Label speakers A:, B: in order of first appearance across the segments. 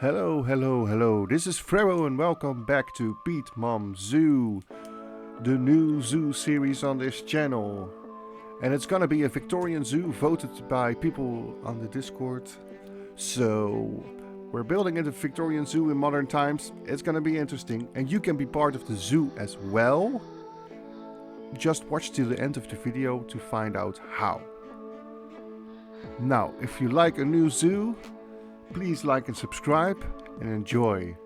A: Hello, hello, hello. This is Frero and welcome back to Peatmom Zoo, the new zoo series on this channel. And it's gonna be a Victorian zoo voted by people on the Discord. So, we're building a Victorian zoo in modern times. It's gonna be interesting and you can be part of the zoo as well. Just watch till the end of the video to find out how. Now, if you like a new zoo, please like and subscribe and enjoy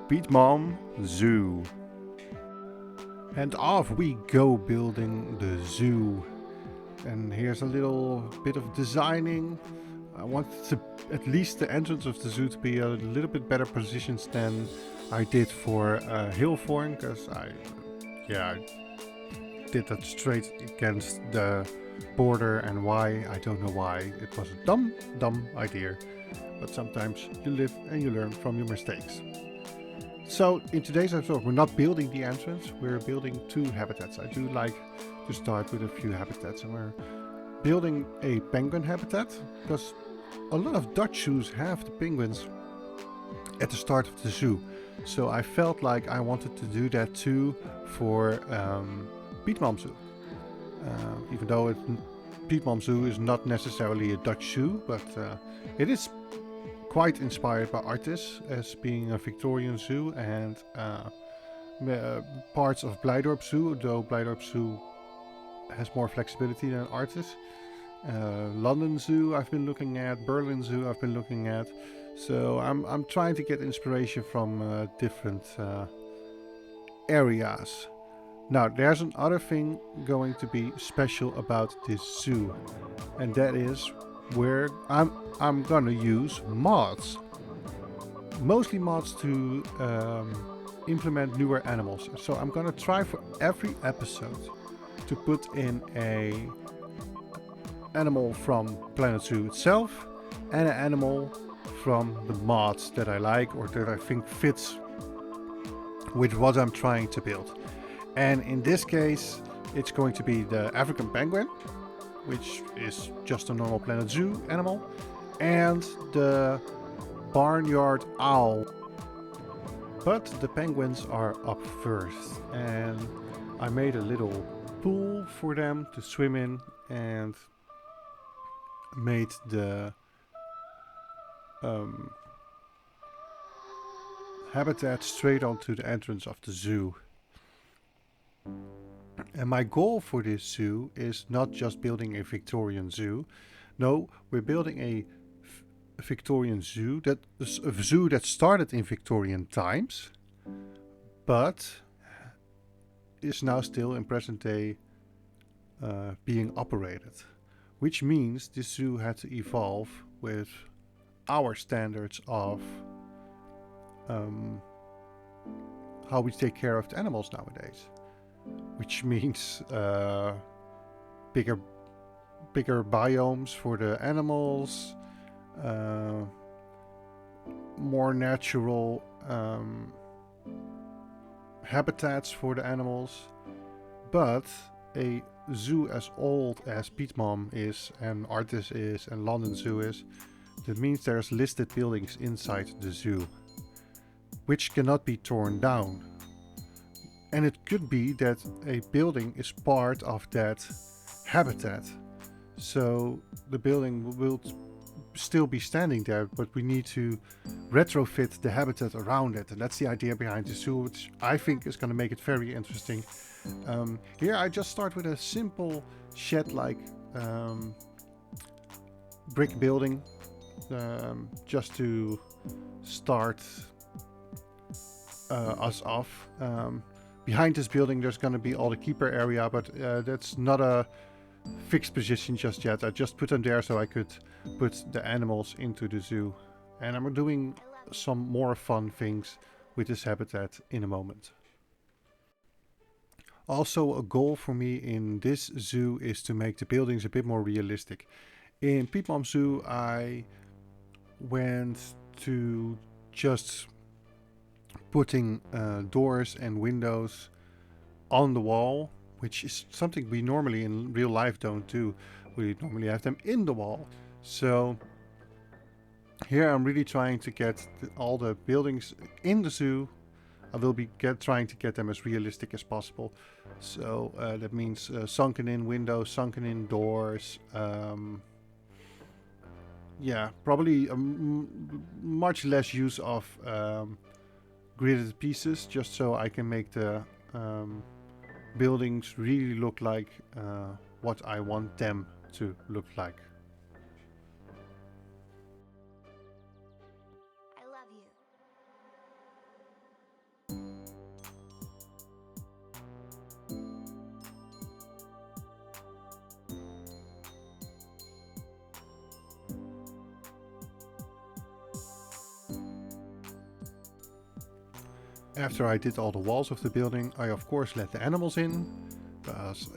A: Peatmom Zoo. And off we go building the zoo. And here's a little bit of designing. I want at least the entrance of the zoo to be a little bit better positioned than I did for Hilforn, because I did that straight against the border, and why, I don't know why. It was a dumb idea. But sometimes you live and you learn from your mistakes. So in today's episode, we're not building the entrance, we're building two habitats. I do like to start with a few habitats, and we're building a penguin habitat because a lot of Dutch zoos have the penguins at the start of the zoo. So I felt like I wanted to do that too for Peatmom Zoo. Even though Peatmom Zoo is not necessarily a Dutch zoo, but it is quite inspired by artists as being a Victorian zoo, and parts of Blijdorp Zoo, though Blijdorp Zoo has more flexibility than artists. London Zoo I've been looking at, Berlin Zoo I've been looking at. So I'm trying to get inspiration from different areas. Now there's another thing going to be special about this zoo, and that is where I'm gonna use mods. Mostly mods to implement newer animals. So I'm gonna try for every episode to put in a animal from Planet Zoo itself and an animal from the mods that I like or that I think fits with what I'm trying to build. And in this case, it's going to be the African penguin, which is just a normal Planet Zoo animal, and the barnyard owl. But the penguins are up first, and I made a little pool for them to swim in and made the habitat straight onto the entrance of the zoo. And my goal for this zoo is not just building a Victorian zoo. No, we're building a Victorian zoo that is a zoo that started in Victorian times, but is now still in present day being operated. Which means this zoo had to evolve with our standards of how we take care of the animals nowadays. Which means bigger biomes for the animals, more natural habitats for the animals. But a zoo as old as Peatmom is, and Artis is, and London Zoo is, that means there's listed buildings inside the zoo, which cannot be torn down. And it could be that a building is part of that habitat. So the building will still be standing there, but we need to retrofit the habitat around it. And that's the idea behind the zoo, which I think is going to make it very interesting. Here I just start with a simple shed-like brick building, just to start us off. Behind this building there's going to be all the keeper area, but that's not a fixed position just yet. I just put them there so I could put the animals into the zoo. And I'm doing some more fun things with this habitat in a moment. Also, a goal for me in this zoo is to make the buildings a bit more realistic. In Peatmom Zoo I went to just putting doors and windows on the wall, which is something we normally in real life don't do. We normally have them in the wall. So Here I'm really trying to get all the buildings in the zoo. I will be trying to get them as realistic as possible. So that means sunken in windows, sunken in doors. Yeah, probably much less use of gridded pieces, just so I can make the buildings really look like what I want them to look like.
B: I love you.
A: After I did all the walls of the building, I of course let the animals in.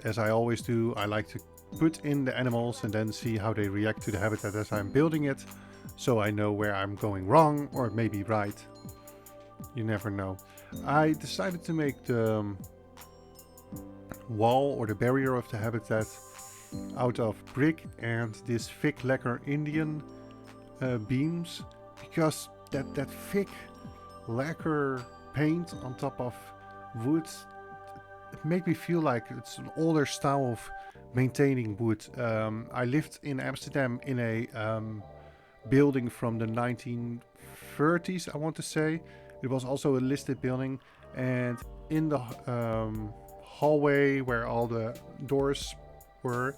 A: As I always do, I like to put in the animals and then see how they react to the habitat as I'm building it, so I know where I'm going wrong or maybe right. You never know. I decided to make the wall or the barrier of the habitat out of brick and this thick lacquer Indian beams, because that thick lacquer paint on top of wood, it made me feel like it's an older style of maintaining wood. I lived in Amsterdam in a building from the 1930s, I want to say. It was also a listed building, and in the hallway where all the doors were,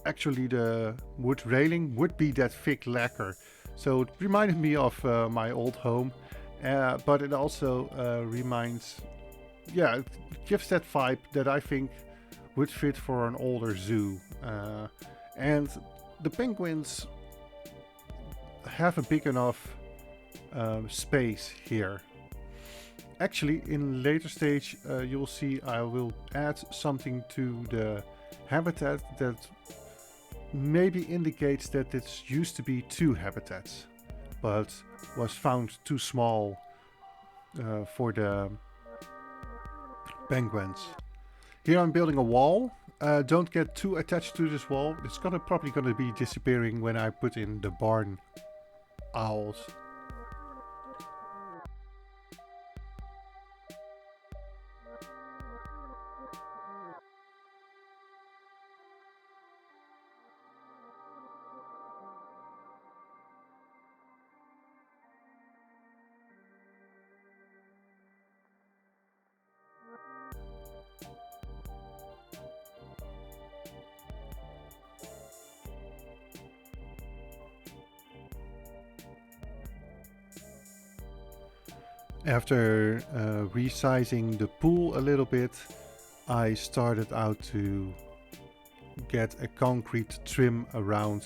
A: actually the wood railing would be that thick lacquer. So it reminded me of my old home, but it also it gives that vibe that I think would fit for an older zoo. And the penguins have a big enough space here. Actually, in later stage, you will see I will add something to the habitat that maybe indicates that it used to be 2 habitats, but was found too small for the penguins. Here I'm building a wall. Don't get too attached to this wall. It's probably gonna be disappearing when I put in the barn owls. After resizing the pool a little bit, I started out to get a concrete trim around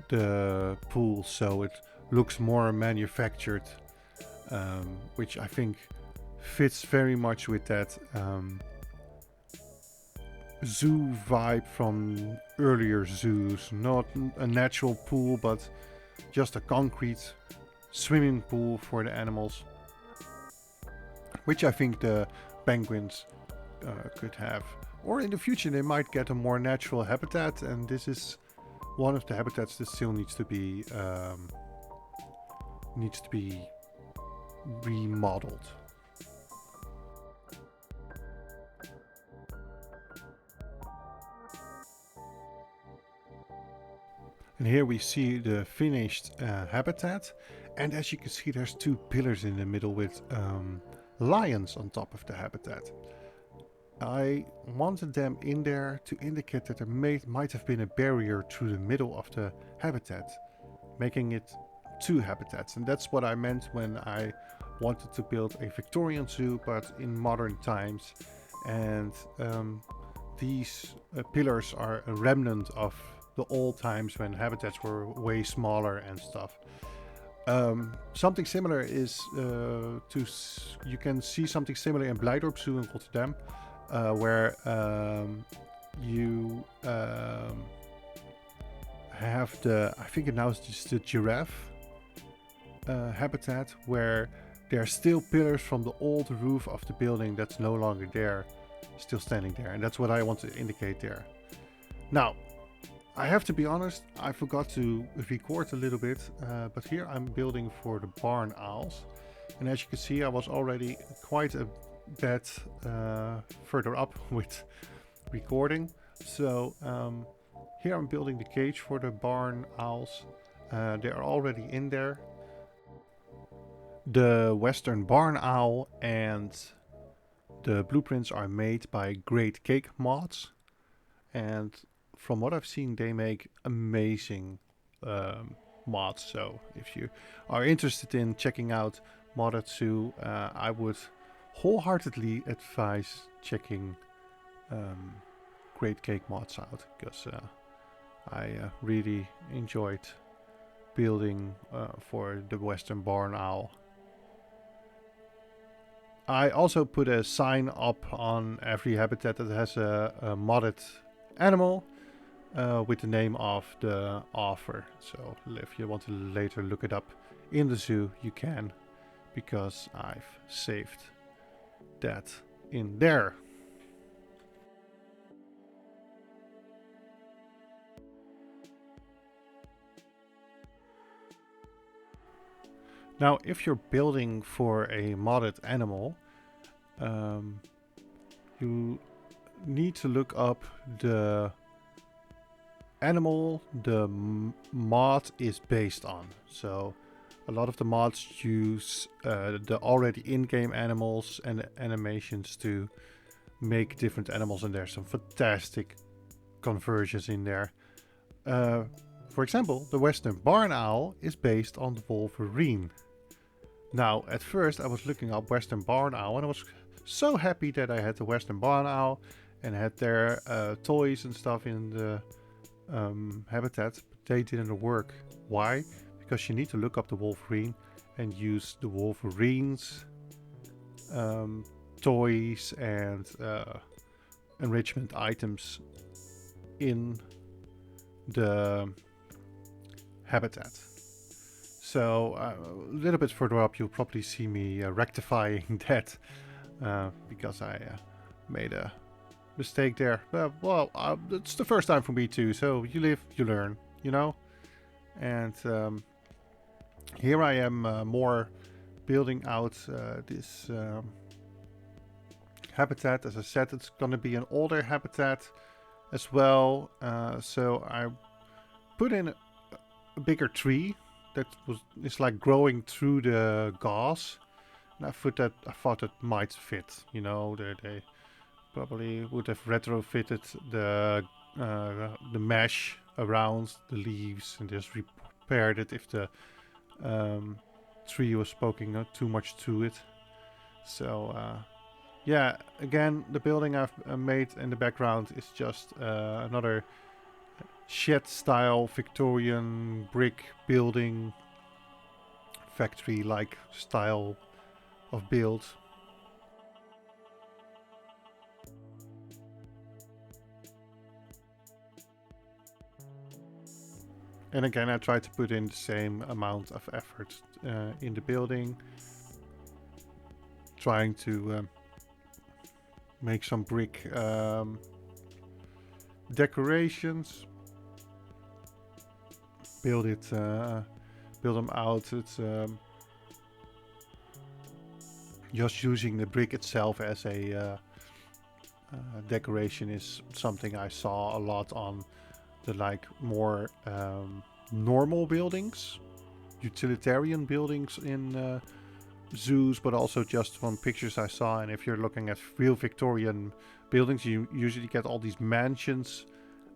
A: the pool so it looks more manufactured, which I think fits very much with that zoo vibe from earlier zoos. Not a natural pool, but just a concrete swimming pool for the animals, which I think the penguins could have. Or in the future they might get a more natural habitat, and this is one of the habitats that still needs to be remodeled. And here we see the finished habitat, and as you can see there's 2 pillars in the middle with lions on top of the habitat. I wanted them in there to indicate that there might have been a barrier through the middle of the habitat, making it 2 habitats. And that's what I meant when I wanted to build a Victorian zoo, but in modern times. And these pillars are a remnant of the old times when habitats were way smaller and stuff. Something similar is you can see something similar in Blijdorp Zoo in Rotterdam, where you have I think now it's just the giraffe habitat, where there are still pillars from the old roof of the building that's no longer there, still standing there, and that's what I want to indicate there. Now, I have to be honest, I forgot to record a little bit, but here I'm building for the barn owls. And as you can see, I was already quite a bit further up with recording. So here I'm building the cage for the barn owls. They are already in there. The Western barn owl and the blueprints are made by Great Cake Mods. And from what I've seen, they make amazing mods. So if you are interested in checking out Modatsu, I would wholeheartedly advise checking Great Cake Mods out, because I really enjoyed building for the Western Barn Owl. I also put a sign up on every habitat that has a modded animal with the name of the author. So if you want to later look it up in the zoo, you can, because I've saved that in there. Now, if you're building for a modded animal, you need to look up the animal the mod is based on. So a lot of the mods use the already in-game animals and animations to make different animals, and there's some fantastic conversions in there. For example, the Western Barn Owl is based on the Wolverine. Now, at first I was looking up Western Barn Owl and I was so happy that I had the Western Barn Owl and had their toys and stuff in the habitat, but they didn't work. Why? Because you need to look up the Wolverine and use the Wolverine's toys and enrichment items in the habitat. So a little bit further up, you'll probably see me rectifying that because I made a mistake there. Well, it's the first time for me too. So you live, you learn, you know. And here I am more building out this habitat. As I said, it's going to be an older habitat as well. So I put in a bigger tree that is like growing through the gauze, and I thought that might fit. You know, they probably would have retrofitted the mesh around the leaves and just repaired it if the tree was poking too much to it. So yeah, again, the building I've made in the background is just another shed-style Victorian brick building, factory-like style of build. And again, I try to put in the same amount of effort in the building, trying to make some brick decorations, build them out. It's just using the brick itself as a decoration is something I saw a lot on the like more normal buildings, utilitarian buildings in zoos, but also just from pictures I saw. And if you're looking at real Victorian buildings, you usually get all these mansions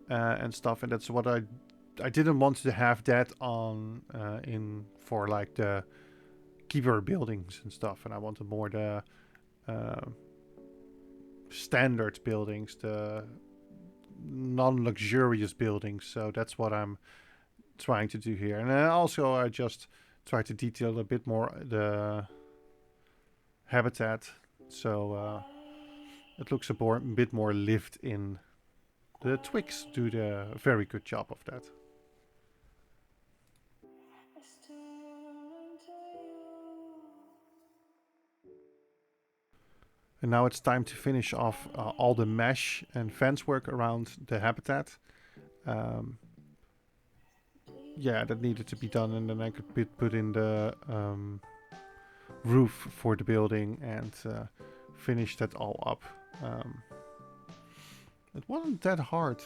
A: and stuff, and that's what I didn't want to have that on in for like the keeper buildings and stuff, and I wanted more the standard buildings, the non-luxurious buildings. So that's what I'm trying to do here. And also I just try to detail a bit more the habitat, so it looks a bit more lived in. The twigs do a very good job of that. And now it's time to finish off all the mesh and fence work around the habitat. yeah, that needed to be done, and then I could put in the roof for the building and finish that all up. Um, it wasn't that hard.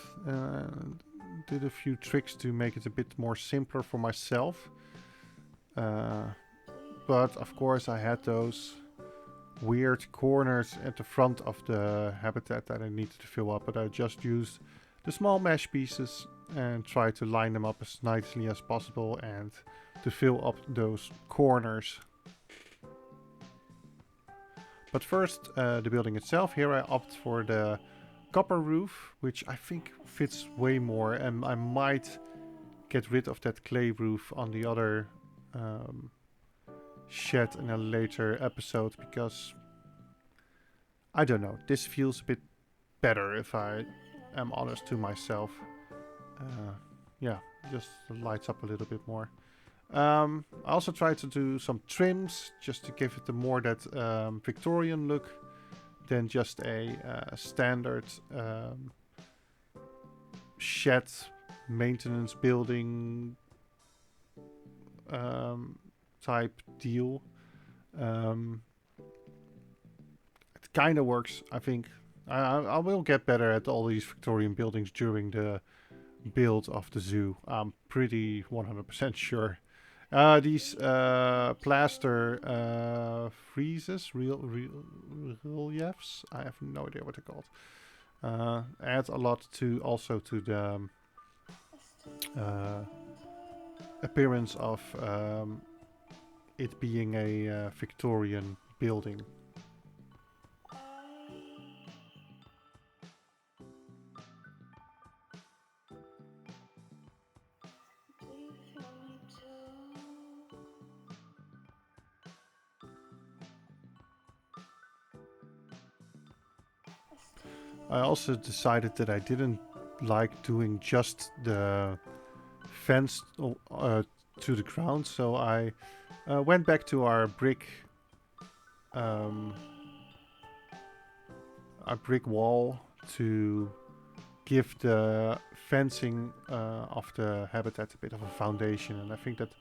A: Did a few tricks to make it a bit more simpler for myself. But of course I had those weird corners at the front of the habitat that I needed to fill up, but I just used the small mesh pieces and tried to line them up as nicely as possible and to fill up those corners. But first, the building itself. Here I opt for the copper roof, which I think fits way more, and I might get rid of that clay roof on the other shed in a later episode, because I don't know, this feels a bit better if I am honest to myself. Yeah, just lights up a little bit more. I also tried to do some trims just to give it the more that Victorian look than just a standard shed maintenance building type deal. It kind of works, I think. I will get better at all these Victorian buildings during the build of the zoo. I'm pretty 100% sure. These plaster friezes, reliefs. I have no idea what they're called. Add a lot to also to the appearance of it being a Victorian building. I also decided that I didn't like doing just the fence to the ground, so I went back to our brick wall to give the fencing of the habitat a bit of a foundation, and I think that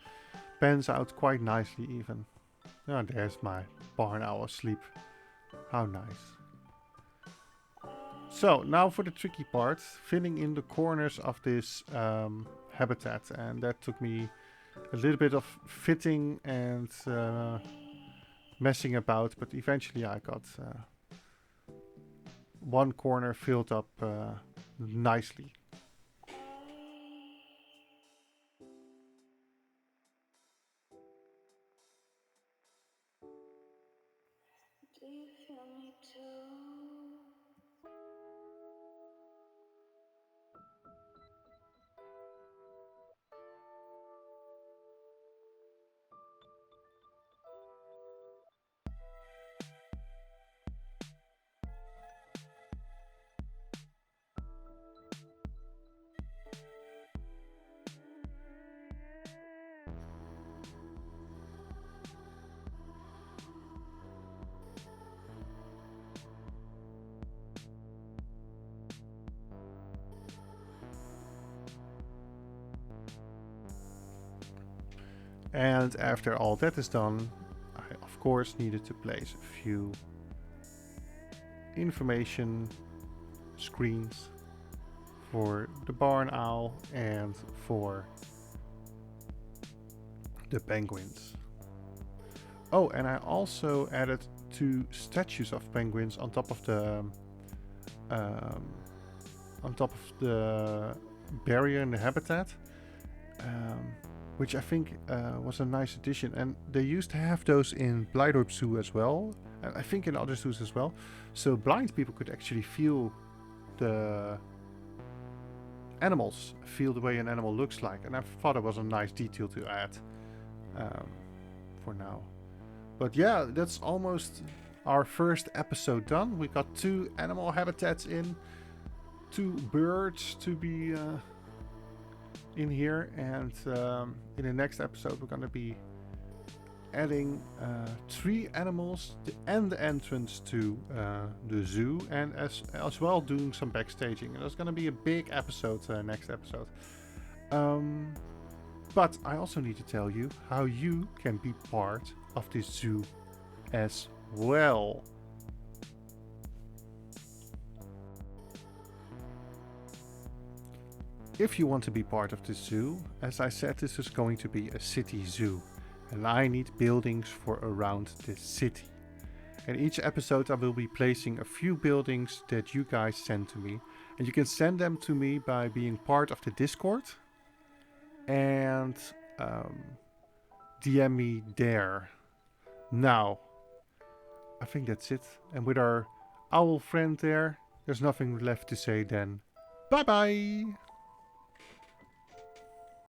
A: pans out quite nicely even. Oh, there's my barn owl asleep. How nice. So now for the tricky part, filling in the corners of this habitat, and that took me a little bit of fitting and messing about, but eventually I got one corner filled up nicely. Do you feel me too? And after all that is done, I of course needed to place a few information screens for the barn owl and for the penguins. Oh, and I also added 2 statues of penguins on top of the barrier in the habitat, which I think was a nice addition. And they used to have those in Blijdorp Zoo as well, and I think in other zoos as well. So blind people could actually feel the animals, feel the way an animal looks like, and I thought it was a nice detail to add for now. But yeah, that's almost our first episode done. We got 2 animal habitats in, 2 birds to be in here, and in the next episode we're gonna be adding 3 animals and the entrance to the zoo, and as well doing some backstaging. And that's gonna be a big episode next episode. But I also need to tell you how you can be part of this zoo as well. If you want to be part of the zoo, as I said, this is going to be a city zoo, and I need buildings for around the city. In each episode I will be placing a few buildings that you guys send to me, and you can send them to me by being part of the Discord and DM me there. Now, I think that's it, and with our owl friend there, there's nothing left to say then. Bye bye!